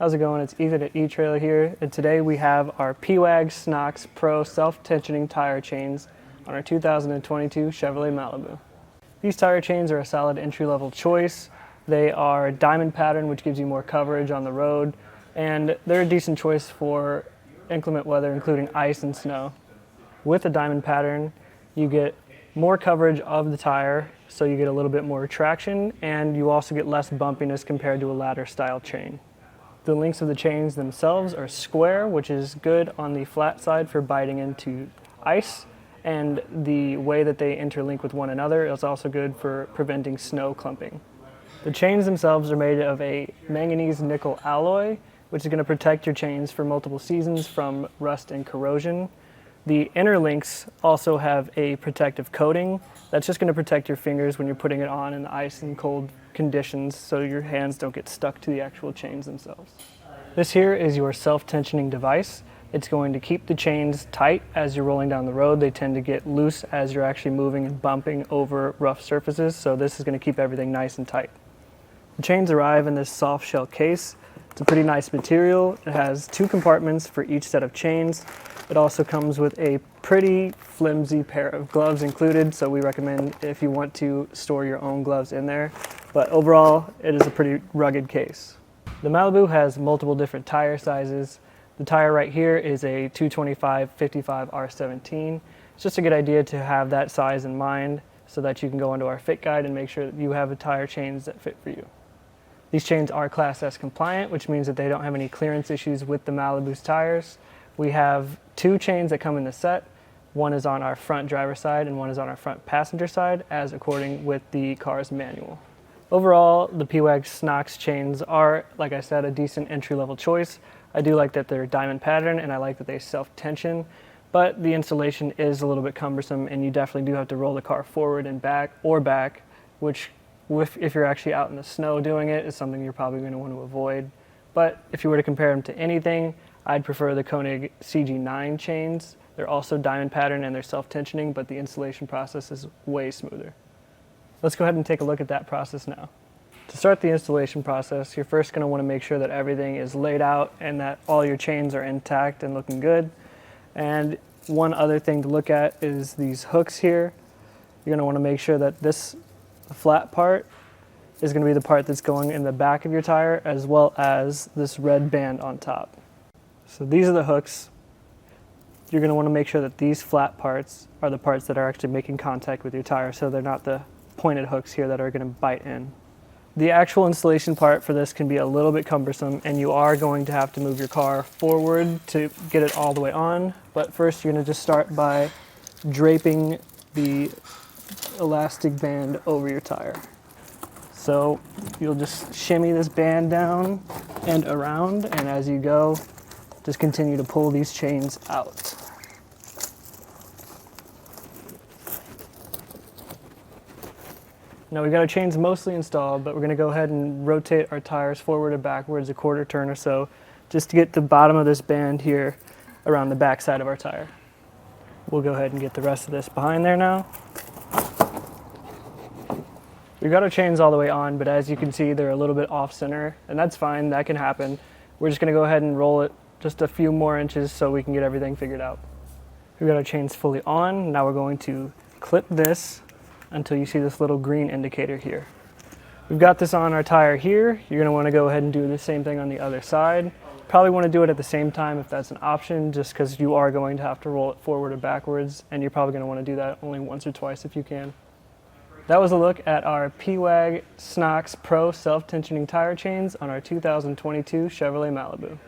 How's it going? It's Ethan at etrailer here, and today we have our pewag Snox Pro self-tensioning tire chains on our 2022 Chevrolet Malibu. These tire chains are a solid entry-level choice. They are diamond pattern, which gives you more coverage on the road, and they're a decent choice for inclement weather, including ice and snow. With a diamond pattern, you get more coverage of the tire, so you get a little bit more traction, and you also get less bumpiness compared to a ladder style chain. The links of the chains themselves are square, which is good on the flat side for biting into ice, and the way that they interlink with one another is also good for preventing snow clumping. The chains themselves are made of a manganese nickel alloy, which is going to protect your chains for multiple seasons from rust and corrosion. The interlinks also have a protective coating that's just going to protect your fingers when you're putting it on in the ice and cold conditions, so your hands don't get stuck to the actual chains themselves. This here is your self-tensioning device. It's going to keep the chains tight as you're rolling down the road. They tend to get loose as you're actually moving and bumping over rough surfaces, so this is going to keep everything nice and tight. The chains arrive in this soft shell case. It's a pretty nice material. It has 2 compartments for each set of chains. It also comes with a pretty flimsy pair of gloves included, so we recommend if you want to store your own gloves in there. But overall, it is a pretty rugged case. The Malibu has multiple different tire sizes. The tire right here is a 225/55 R17. It's just a good idea to have that size in mind so that you can go into our fit guide and make sure that you have the tire chains that fit for you. These chains are Class S compliant, which means that they don't have any clearance issues with the Malibu's tires. We have 2 chains that come in the set. One is on our front driver's side and one is on our front passenger side, as according with the car's manual. Overall, the pewag Snox chains are, like I said, a decent entry-level choice. I do like that they're diamond pattern, and I like that they self-tension, but the installation is a little bit cumbersome, and you definitely do have to roll the car forward and back, which if you're actually out in the snow doing it, is something you're probably going to want to avoid. But if you were to compare them to anything, I'd prefer the Koenig CG9 chains. They're also diamond pattern and they're self-tensioning, but the installation process is way smoother. Let's go ahead and take a look at that process now. To start the installation process, you're first going to want to make sure that everything is laid out and that all your chains are intact and looking good. And one other thing to look at is these hooks here. You're going to want to make sure that this flat part is going to be the part that's going in the back of your tire, as well as this red band on top. So these are the hooks. You're going to want to make sure that these flat parts are the parts that are actually making contact with your tire, so they're not the pointed hooks here that are going to bite in. The actual installation part for this can be a little bit cumbersome, and you are going to have to move your car forward to get it all the way on. But first you're going to just start by draping the elastic band over your tire. So you'll just shimmy this band down and around, and as you go, just continue to pull these chains out. Now we've got our chains mostly installed, but we're going to go ahead and rotate our tires forward and backwards a quarter turn or so, just to get the bottom of this band here around the back side of our tire. We'll go ahead and get the rest of this behind there now. We've got our chains all the way on, but as you can see, they're a little bit off center, and that's fine, that can happen. We're just going to go ahead and roll it just a few more inches so we can get everything figured out. We've got our chains fully on. Now we're going to clip this until you see this little green indicator here. We've got this on our tire here. You're going to want to go ahead and do the same thing on the other side. Probably want to do it at the same time if that's an option, just because you are going to have to roll it forward or backwards, and you're probably going to want to do that only once or twice if you can. That was a look at our pewag Snox Pro self-tensioning tire chains on our 2022 Chevrolet Malibu.